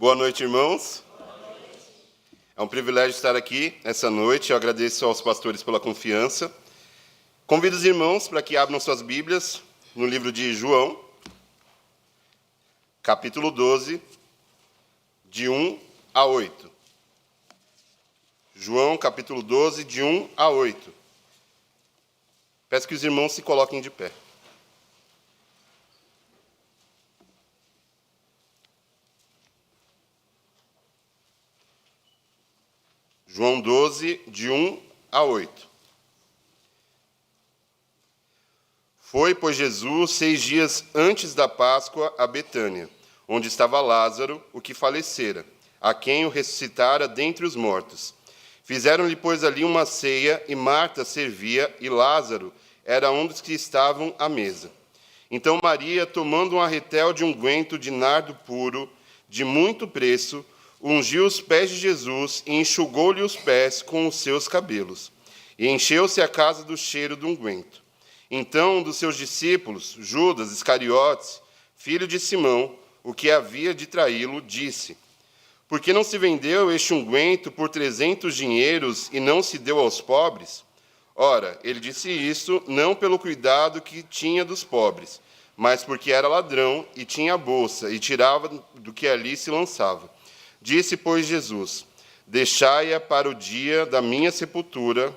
Boa noite, irmãos. É um privilégio estar aqui essa noite. Eu agradeço aos pastores pela confiança. Convido os irmãos para que abram suas Bíblias no livro de João, capítulo 12, de 1 a 8. João, capítulo 12, de 1 a 8. Peço que os irmãos se coloquem de pé. João 12, de 1 a 8. Foi, pois, Jesus 6 dias antes da Páscoa a Betânia, onde estava Lázaro, o que falecera, a quem o ressuscitara dentre os mortos. Fizeram-lhe, pois, ali uma ceia, e Marta servia, e Lázaro era um dos que estavam à mesa. Então Maria, tomando um arretel de unguento de nardo puro, de muito preço, ungiu os pés de Jesus e enxugou-lhe os pés com os seus cabelos. E encheu-se a casa do cheiro do unguento. Então, um dos seus discípulos, Judas Iscariotes, filho de Simão, o que havia de traí-lo, disse: Por que não se vendeu este unguento por 300 dinheiros e não se deu aos pobres? Ora, ele disse isso não pelo cuidado que tinha dos pobres, mas porque era ladrão e tinha a bolsa e tirava do que ali se lançava. Disse, pois, Jesus: Deixai-a para o dia da minha sepultura.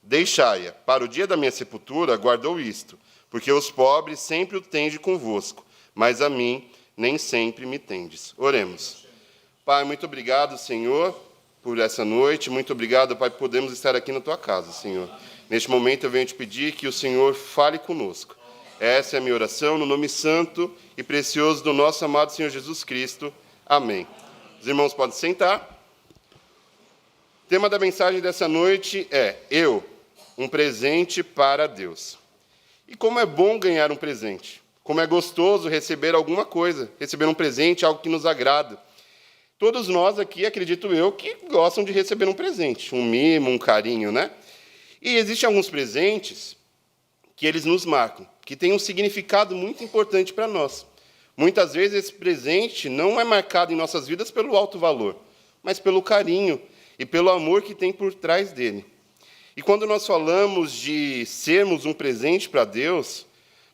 Deixai-a para o dia da minha sepultura, guardou isto, porque os pobres sempre o tendes convosco, mas a mim nem sempre me tendes. Oremos. Pai, muito obrigado, Senhor, por essa noite. Muito obrigado, Pai, por podermos estar aqui na Tua casa, Senhor. Neste momento eu venho te pedir que o Senhor fale conosco. Essa é a minha oração, no nome santo e precioso do nosso amado Senhor Jesus Cristo. Amém. Os irmãos podem sentar. O tema da mensagem dessa noite é Eu, um presente para Deus. E como é bom ganhar um presente. Como é gostoso receber alguma coisa, receber um presente, algo que nos agrada. Todos nós aqui, acredito eu, que gostam de receber um presente, um mimo, um carinho, né? E existem alguns presentes que eles nos marcam, que têm um significado muito importante para nós. Muitas vezes esse presente não é marcado em nossas vidas pelo alto valor, mas pelo carinho e pelo amor que tem por trás dele. E quando nós falamos de sermos um presente para Deus,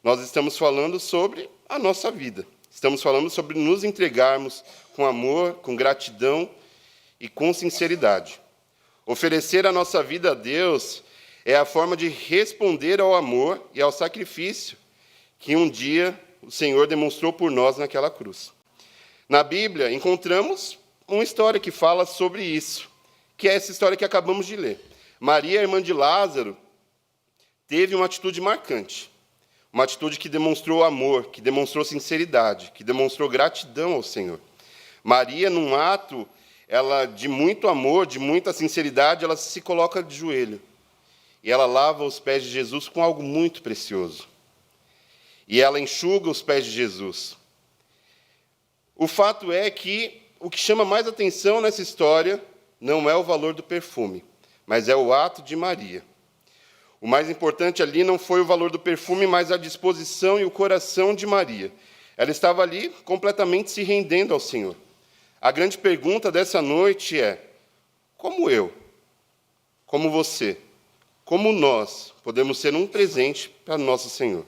nós estamos falando sobre a nossa vida. Estamos falando sobre nos entregarmos com amor, com gratidão e com sinceridade. Oferecer a nossa vida a Deus é a forma de responder ao amor e ao sacrifício que um dia o Senhor demonstrou por nós naquela cruz. Na Bíblia, encontramos uma história que fala sobre isso, que é essa história que acabamos de ler. Maria, irmã de Lázaro, teve uma atitude marcante, uma atitude que demonstrou amor, que demonstrou sinceridade, que demonstrou gratidão ao Senhor. Maria, num ato de muito amor, de muita sinceridade, ela se coloca de joelho e ela lava os pés de Jesus com algo muito precioso. E ela enxuga os pés de Jesus. O fato é que o que chama mais atenção nessa história não é o valor do perfume, mas é o ato de Maria. O mais importante ali não foi o valor do perfume, mas a disposição e o coração de Maria. Ela estava ali completamente se rendendo ao Senhor. A grande pergunta dessa noite é: como eu, como você, como nós podemos ser um presente para nosso Senhor?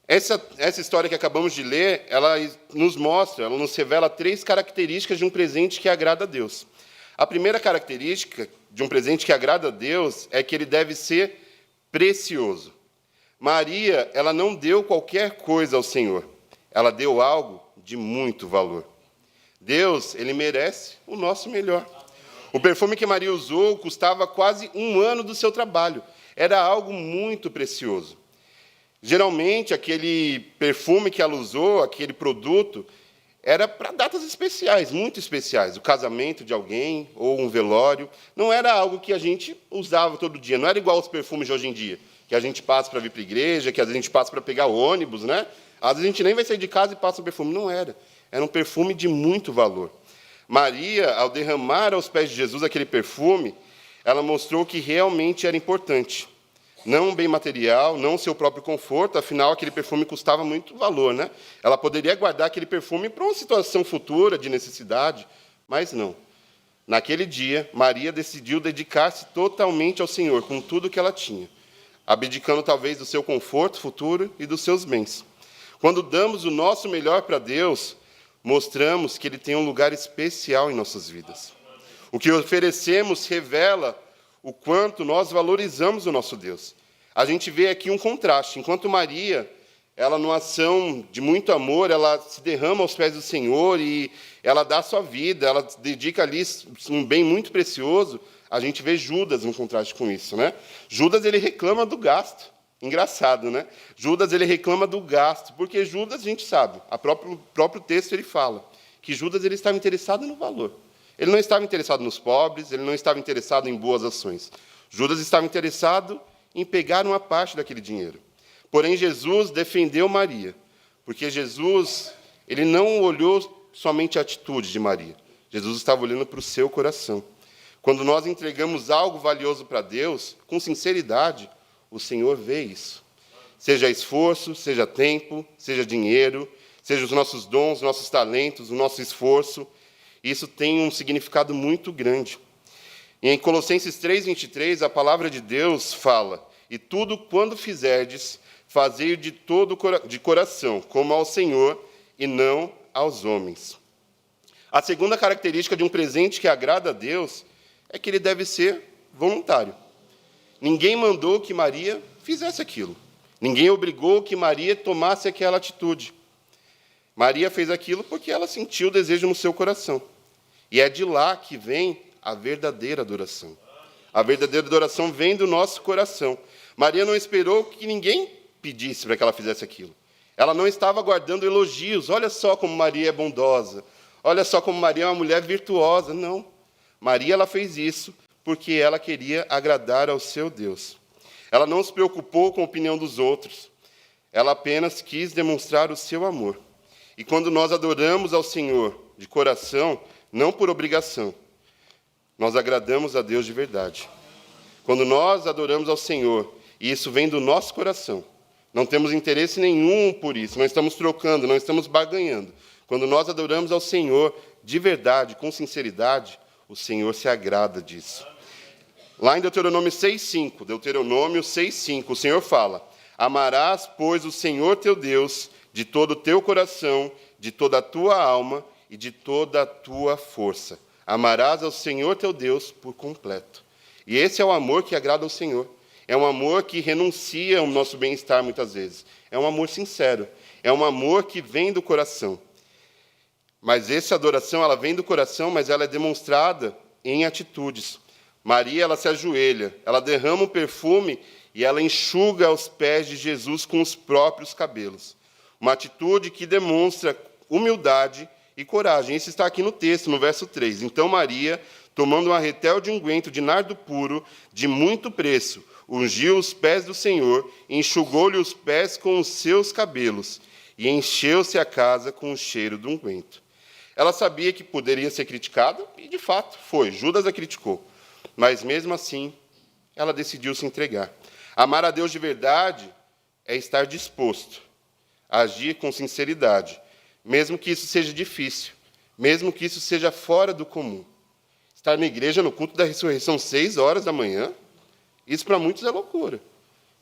Essa história que acabamos de ler, ela nos mostra, ela nos revela 3 características de um presente que agrada a Deus. A primeira característica de um presente que agrada a Deus é que ele deve ser precioso. Maria, ela não deu qualquer coisa ao Senhor, ela deu algo de muito valor. Deus, ele merece o nosso melhor. O perfume que Maria usou custava quase 1 ano do seu trabalho, era algo muito precioso. Geralmente, aquele perfume que ela usou, aquele produto, era para datas especiais, muito especiais. O casamento de alguém ou um velório. Não era algo que a gente usava todo dia. Não era igual os perfumes de hoje em dia, que a gente passa para vir para a igreja, que às vezes a gente passa para pegar o ônibus, né? Às vezes a gente nem vai sair de casa e passa o perfume. Não era. Era um perfume de muito valor. Maria, ao derramar aos pés de Jesus aquele perfume, ela mostrou que realmente era importante. não um bem material, não o seu próprio conforto, afinal, aquele perfume custava muito valor, né? Ela poderia guardar aquele perfume para uma situação futura de necessidade, mas não. Naquele dia, Maria decidiu dedicar-se totalmente ao Senhor, com tudo que ela tinha, abdicando talvez do seu conforto futuro e dos seus bens. Quando damos o nosso melhor para Deus, mostramos que Ele tem um lugar especial em nossas vidas. O que oferecemos revela o quanto nós valorizamos o nosso Deus. A gente vê aqui um contraste. Enquanto Maria, ela, numa ação de muito amor, ela se derrama aos pés do Senhor e ela dá a sua vida, ela dedica ali um bem muito precioso, a gente vê Judas no contraste com isso, né? Judas, ele reclama do gasto. Engraçado, né? Judas, ele reclama do gasto, porque Judas, a gente sabe, o próprio texto ele fala que Judas ele estava interessado no valor. Ele não estava interessado nos pobres, ele não estava interessado em boas ações. Judas estava interessado em pegar uma parte daquele dinheiro. Porém, Jesus defendeu Maria, porque Jesus ele não olhou somente a atitude de Maria. Jesus estava olhando para o seu coração. Quando nós entregamos algo valioso para Deus, com sinceridade, o Senhor vê isso. Seja esforço, seja tempo, seja dinheiro, seja os nossos dons, nossos talentos, o nosso esforço. Isso tem um significado muito grande. E em Colossenses 3:23, a palavra de Deus fala: e tudo quando fizerdes, fazei de coração, como ao Senhor e não aos homens. A segunda característica de um presente que agrada a Deus é que ele deve ser voluntário. Ninguém mandou que Maria fizesse aquilo. Ninguém obrigou que Maria tomasse aquela atitude. Maria fez aquilo porque ela sentiu o desejo no seu coração. E é de lá que vem a verdadeira adoração. A verdadeira adoração vem do nosso coração. Maria não esperou que ninguém pedisse para que ela fizesse aquilo. Ela não estava aguardando elogios. Olha só como Maria é bondosa. Olha só como Maria é uma mulher virtuosa. Não. Maria ela fez isso porque ela queria agradar ao seu Deus. Ela não se preocupou com a opinião dos outros. Ela apenas quis demonstrar o seu amor. E quando nós adoramos ao Senhor de coração, não por obrigação, nós agradamos a Deus de verdade. Quando nós adoramos ao Senhor, e isso vem do nosso coração, não temos interesse nenhum por isso, não estamos trocando, não estamos barganhando. Quando nós adoramos ao Senhor de verdade, com sinceridade, o Senhor se agrada disso. Lá em Deuteronômio 6:5, o Senhor fala: amarás, pois, o Senhor teu Deus de todo o teu coração, de toda a tua alma e de toda a tua força. Amarás ao Senhor teu Deus por completo. E esse é o amor que agrada ao Senhor. É um amor que renuncia ao nosso bem-estar muitas vezes. É um amor sincero. É um amor que vem do coração. Mas essa adoração, ela vem do coração, mas ela é demonstrada em atitudes. Maria, ela se ajoelha, ela derrama um perfume e ela enxuga aos pés de Jesus com os próprios cabelos. Uma atitude que demonstra humildade e coragem. Isso está aqui no texto, no verso 3. Então Maria, tomando um arretel de unguento de nardo puro, de muito preço, ungiu os pés do Senhor, enxugou-lhe os pés com os seus cabelos, e encheu-se a casa com o cheiro do unguento. Ela sabia que poderia ser criticada, e de fato foi. Judas a criticou. Mas mesmo assim, ela decidiu se entregar. Amar a Deus de verdade é estar disposto a agir com sinceridade, mesmo que isso seja difícil, mesmo que isso seja fora do comum. Estar na igreja no culto da ressurreição 6 horas da manhã, isso para muitos é loucura.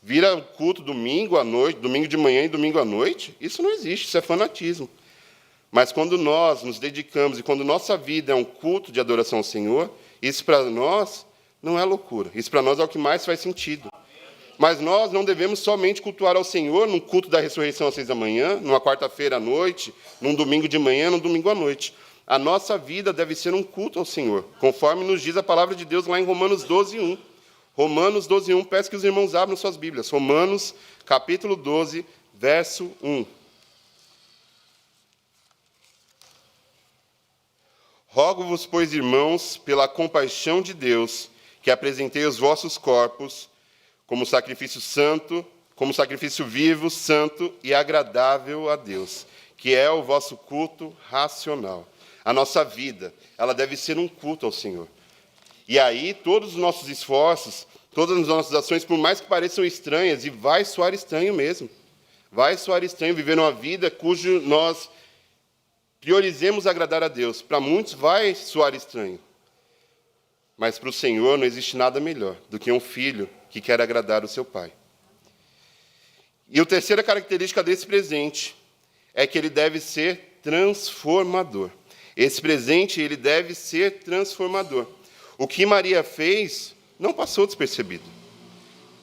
Vir ao culto domingo à noite, domingo de manhã e domingo à noite, isso não existe, isso é fanatismo. Mas quando nós nos dedicamos e quando nossa vida é um culto de adoração ao Senhor, isso para nós não é loucura, isso para nós é o que mais faz sentido. Mas nós não devemos somente cultuar ao Senhor num culto da ressurreição às 6 da manhã, numa quarta-feira à noite, num domingo de manhã, num domingo à noite. A nossa vida deve ser um culto ao Senhor, conforme nos diz a palavra de Deus lá em Romanos 12:1. Romanos 12:1, peço que os irmãos abram suas Bíblias. Romanos, capítulo 12, verso 1. Rogo-vos, pois, irmãos, pela compaixão de Deus, que apresentei os vossos corpos como sacrifício santo, como sacrifício vivo, santo e agradável a Deus, que é o vosso culto racional. A nossa vida, ela deve ser um culto ao Senhor. E aí, todos os nossos esforços Todas as nossas ações, por mais que pareçam estranhas, e vai soar estranho mesmo, vai soar estranho viver uma vida cujo nós priorizemos agradar a Deus. Para muitos vai soar estranho. Mas para o Senhor não existe nada melhor do que um filho que quer agradar o seu pai. E a terceira característica desse presente é que ele deve ser transformador. Esse presente, ele deve ser transformador. O que Maria fez não passou despercebido.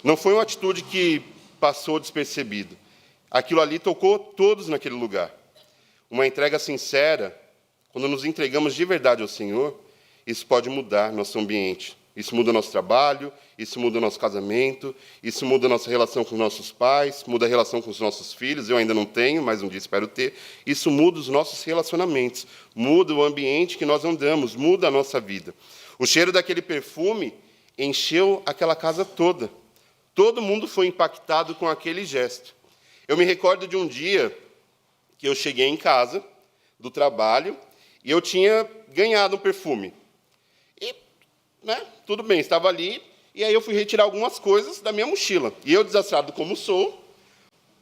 Não foi uma atitude que passou despercebido. Aquilo ali tocou todos naquele lugar. Uma entrega sincera, quando nos entregamos de verdade ao Senhor, isso pode mudar nosso ambiente. Isso muda nosso trabalho, isso muda nosso casamento, isso muda nossa relação com nossos pais, muda a relação com os nossos filhos, eu ainda não tenho, mas um dia espero ter. Isso muda os nossos relacionamentos, muda o ambiente que nós andamos, muda a nossa vida. O cheiro daquele perfume encheu aquela casa toda. Todo mundo foi impactado com aquele gesto. Eu me recordo de um dia que eu cheguei em casa, do trabalho, e eu tinha ganhado um perfume. E, tudo bem, estava ali, e aí eu fui retirar algumas coisas da minha mochila. E eu, desastrado como sou,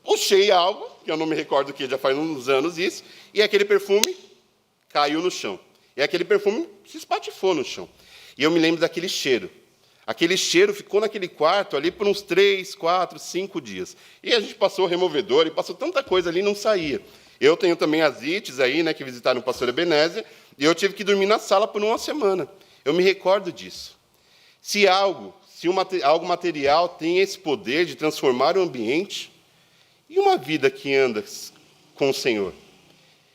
puxei algo, que eu não me recordo que já faz uns anos isso, e aquele perfume caiu no chão. E aquele perfume se espatifou no chão. E eu me lembro daquele cheiro. Aquele cheiro ficou naquele quarto ali por uns 3, 4, 5 dias. E a gente passou o removedor, e passou tanta coisa ali, não saía. Eu tenho também as ites aí, que visitaram o pastor Ebenezer, e eu tive que dormir na sala por uma semana. Eu me recordo disso. Se algo material tem esse poder de transformar o ambiente, e uma vida que anda com o Senhor?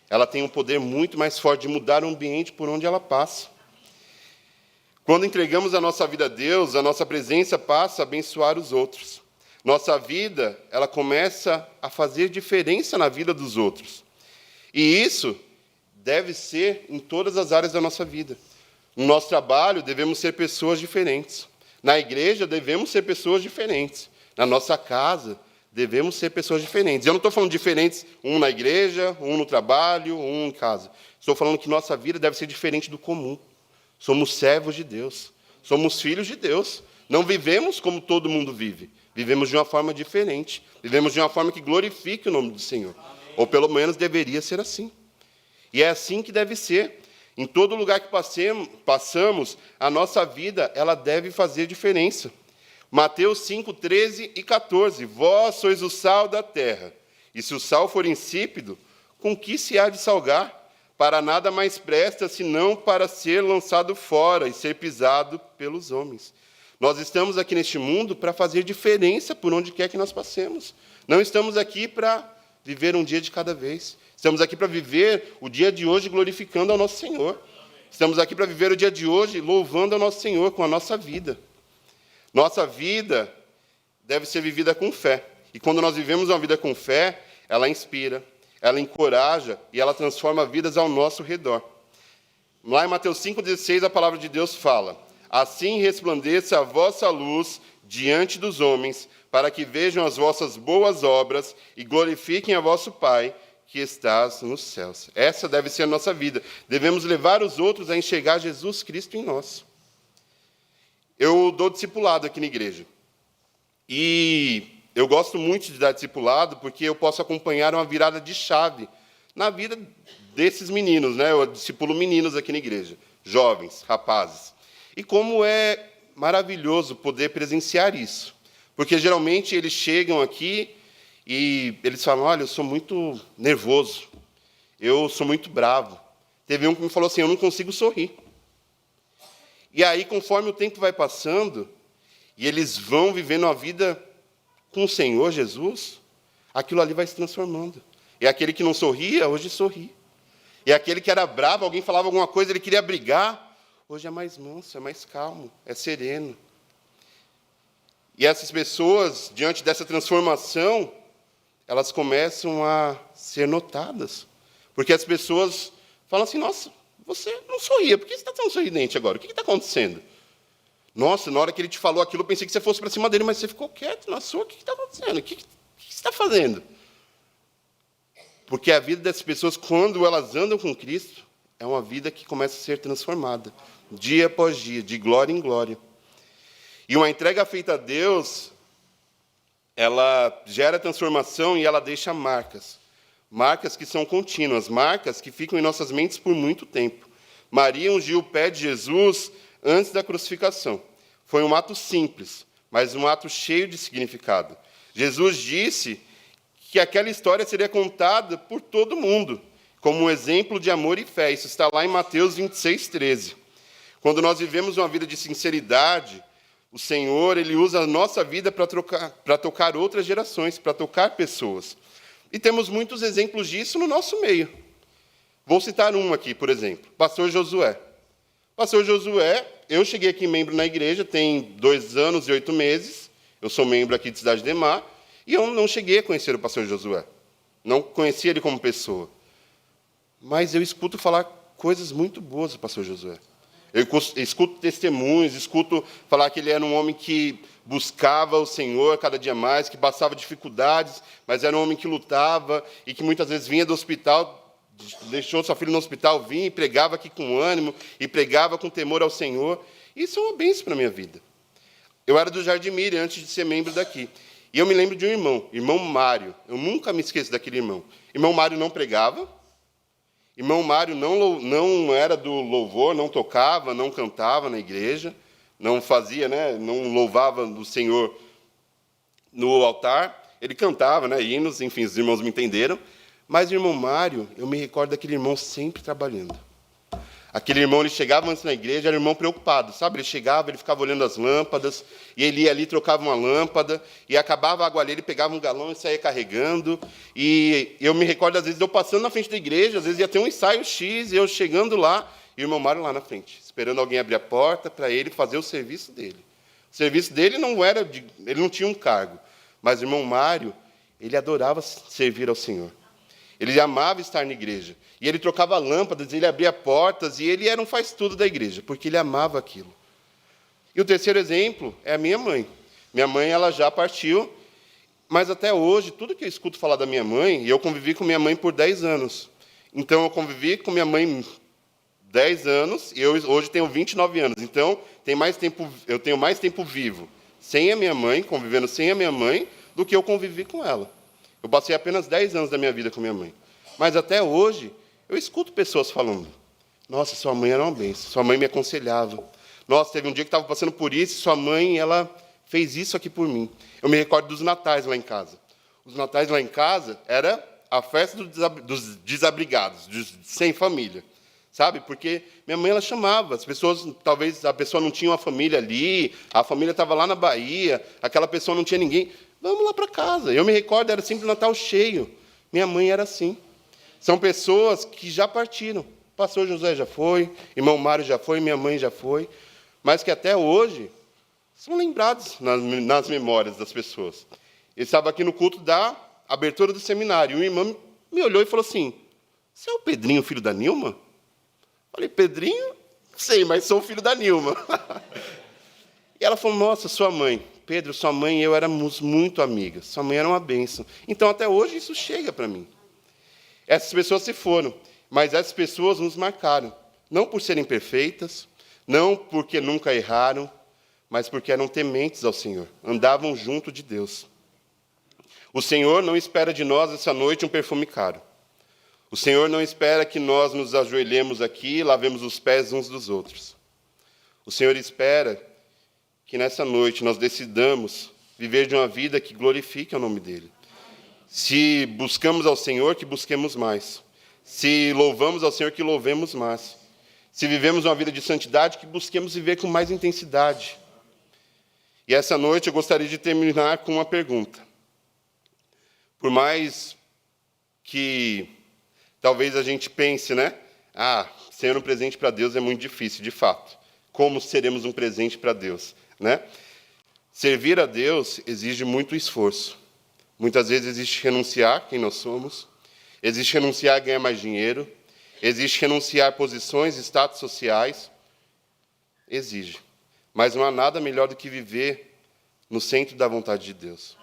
Ela tem um poder muito mais forte de mudar o ambiente por onde ela passa. Quando entregamos a nossa vida a Deus, a nossa presença passa a abençoar os outros. Nossa vida, ela começa a fazer diferença na vida dos outros. E isso deve ser em todas as áreas da nossa vida. No nosso trabalho, devemos ser pessoas diferentes. Na igreja, devemos ser pessoas diferentes. Na nossa casa, devemos ser pessoas diferentes. Eu não estou falando diferentes, um na igreja, um no trabalho, um em casa. Estou falando que nossa vida deve ser diferente do comum. Somos servos de Deus. Somos filhos de Deus. Não vivemos como todo mundo vive. Vivemos de uma forma diferente. Vivemos de uma forma que glorifique o nome do Senhor. Amém. Ou pelo menos deveria ser assim. E é assim que deve ser. Em todo lugar que passamos, a nossa vida ela deve fazer diferença. Mateus 5, 13 e 14. Vós sois o sal da terra. E se o sal for insípido, com que se há de salgar? Para nada mais presta, senão para ser lançado fora e ser pisado pelos homens. Nós estamos aqui neste mundo para fazer diferença por onde quer que nós passemos. Não estamos aqui para viver um dia de cada vez. Estamos aqui para viver o dia de hoje glorificando ao nosso Senhor. Estamos aqui para viver o dia de hoje louvando ao nosso Senhor com a nossa vida. Nossa vida deve ser vivida com fé. E quando nós vivemos uma vida com fé, ela inspira, ela encoraja e ela transforma vidas ao nosso redor. Lá em Mateus 5,16, a palavra de Deus fala: assim resplandeça a vossa luz diante dos homens, para que vejam as vossas boas obras e glorifiquem a vosso Pai que estás nos céus. Essa deve ser a nossa vida. Devemos levar os outros a enxergar Jesus Cristo em nós. Eu dou discipulado aqui na igreja. E eu gosto muito de dar discipulado porque eu posso acompanhar uma virada de chave na vida desses meninos, Eu discipulo meninos aqui na igreja, jovens, rapazes. E como é maravilhoso poder presenciar isso. Porque, geralmente, eles chegam aqui e eles falam: olha, eu sou muito nervoso, eu sou muito bravo. Teve um que me falou assim: eu não consigo sorrir. E aí, conforme o tempo vai passando, e eles vão vivendo a vida com o Senhor Jesus, aquilo ali vai se transformando. E aquele que não sorria, hoje sorri. E aquele que era bravo, alguém falava alguma coisa, ele queria brigar, hoje é mais manso, é mais calmo, é sereno. E essas pessoas, diante dessa transformação, elas começam a ser notadas. Porque as pessoas falam assim: nossa, você não sorria, por que você está tão sorridente agora? O que está acontecendo? Nossa, na hora que ele te falou aquilo, eu pensei que você fosse para cima dele, mas você ficou quieto na sua. O que está acontecendo? O que você está fazendo? Porque a vida dessas pessoas, quando elas andam com Cristo, é uma vida que começa a ser transformada, dia após dia, de glória em glória. E uma entrega feita a Deus, ela gera transformação e ela deixa marcas. Marcas que são contínuas, marcas que ficam em nossas mentes por muito tempo. Maria ungiu o pé de Jesus antes da crucificação. Foi um ato simples, mas um ato cheio de significado. Jesus disse que aquela história seria contada por todo mundo, como um exemplo de amor e fé. Isso está lá em Mateus 26:13. Quando nós vivemos uma vida de sinceridade, o Senhor, Ele usa a nossa vida para tocar outras gerações, para tocar pessoas. E temos muitos exemplos disso no nosso meio. Vou citar um aqui, por exemplo. Pastor Josué. Pastor Josué, eu cheguei aqui membro na igreja, tem 2 anos e 8 meses. Eu sou membro aqui de Cidade Ademar. E eu não cheguei a conhecer o pastor Josué. Não conhecia ele como pessoa. Mas eu escuto falar coisas muito boas do pastor Josué. Eu escuto testemunhos, escuto falar que ele era um homem que buscava o Senhor cada dia mais, que passava dificuldades, mas era um homem que lutava e que muitas vezes vinha do hospital, deixou sua filha no hospital, vinha e pregava aqui com ânimo, e pregava com temor ao Senhor. Isso é uma bênção para a minha vida. Eu era do Jardim Miriam antes de ser membro daqui. E eu me lembro de um irmão Mário. Eu nunca me esqueço daquele irmão. Irmão Mário não pregava. Irmão Mário não era do louvor, não tocava, não cantava na igreja, não fazia, não louvava o Senhor no altar. Ele cantava, hinos, enfim, os irmãos me entenderam. Mas o irmão Mário, eu me recordo daquele irmão sempre trabalhando. Aquele irmão, ele chegava antes na igreja, era um irmão preocupado, sabe? Ele chegava, ele ficava olhando as lâmpadas, e ele ia ali, trocava uma lâmpada, e acabava a água ali, ele pegava um galão e saía carregando. E eu me recordo, às vezes, eu passando na frente da igreja, às vezes ia ter um ensaio X, e eu chegando lá, e o irmão Mário lá na frente, esperando alguém abrir a porta para ele fazer o serviço dele. O serviço dele ele não tinha um cargo, mas o irmão Mário, ele adorava servir ao Senhor. Ele amava estar na igreja. E ele trocava lâmpadas, ele abria portas, e ele era um faz-tudo da igreja, porque ele amava aquilo. E o terceiro exemplo é a minha mãe. Minha mãe, ela já partiu, mas até hoje, tudo que eu escuto falar da minha mãe, e eu convivi com minha mãe por 10 anos. Então, eu convivi com minha mãe 10 anos, e eu hoje tenho 29 anos. Então, eu tenho mais tempo vivo sem a minha mãe, convivendo sem a minha mãe, do que eu convivi com ela. Eu passei apenas 10 anos da minha vida com minha mãe. Mas até hoje, eu escuto pessoas falando, nossa, sua mãe era uma bênção, sua mãe me aconselhava. Nossa, teve um dia que estava passando por isso, e sua mãe, ela fez isso aqui por mim. Eu me recordo dos natais lá em casa. Os natais lá em casa era a festa dos desabrigados, dos sem família. Sabe? Porque minha mãe, ela chamava. As pessoas, talvez a pessoa não tinha uma família ali, a família estava lá na Bahia, aquela pessoa não tinha ninguém. Vamos lá para casa. Eu me recordo, era sempre o Natal cheio. Minha mãe era assim. São pessoas que já partiram. O pastor José já foi, irmão Mário já foi, minha mãe já foi, mas que até hoje são lembrados nas memórias das pessoas. Eu estava aqui no culto da abertura do seminário, e uma irmã me olhou e falou assim, você é o Pedrinho, filho da Nilma? Falei, Pedrinho? Sei, mas sou o filho da Nilma. E ela falou, nossa, sua mãe. Pedro, sua mãe e eu éramos muito amigas. Sua mãe era uma bênção. Então, até hoje, isso chega para mim. Essas pessoas se foram, mas essas pessoas nos marcaram. Não por serem perfeitas, não porque nunca erraram, mas porque eram tementes ao Senhor. Andavam junto de Deus. O Senhor não espera de nós, essa noite, um perfume caro. O Senhor não espera que nós nos ajoelhemos aqui e lavemos os pés uns dos outros. O Senhor espera que nessa noite nós decidamos viver de uma vida que glorifique o nome dEle. Se buscamos ao Senhor, que busquemos mais. Se louvamos ao Senhor, que louvemos mais. Se vivemos uma vida de santidade, que busquemos viver com mais intensidade. E essa noite eu gostaria de terminar com uma pergunta. Por mais que talvez a gente pense, ser um presente para Deus é muito difícil, de fato. Como seremos um presente para Deus? Servir a Deus exige muito esforço. Muitas vezes existe renunciar quem nós somos, existe renunciar a ganhar mais dinheiro, existe renunciar a posições e status sociais. Exige. Mas não há nada melhor do que viver no centro da vontade de Deus.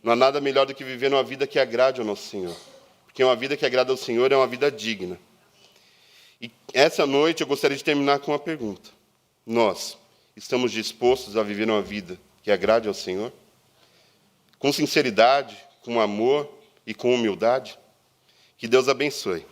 Não há nada melhor do que viver numa vida que agrade ao nosso Senhor. Porque uma vida que agrada ao Senhor é uma vida digna. E essa noite eu gostaria de terminar com uma pergunta. Nós estamos dispostos a viver uma vida que agrade ao Senhor? Com sinceridade, com amor e com humildade? Que Deus abençoe.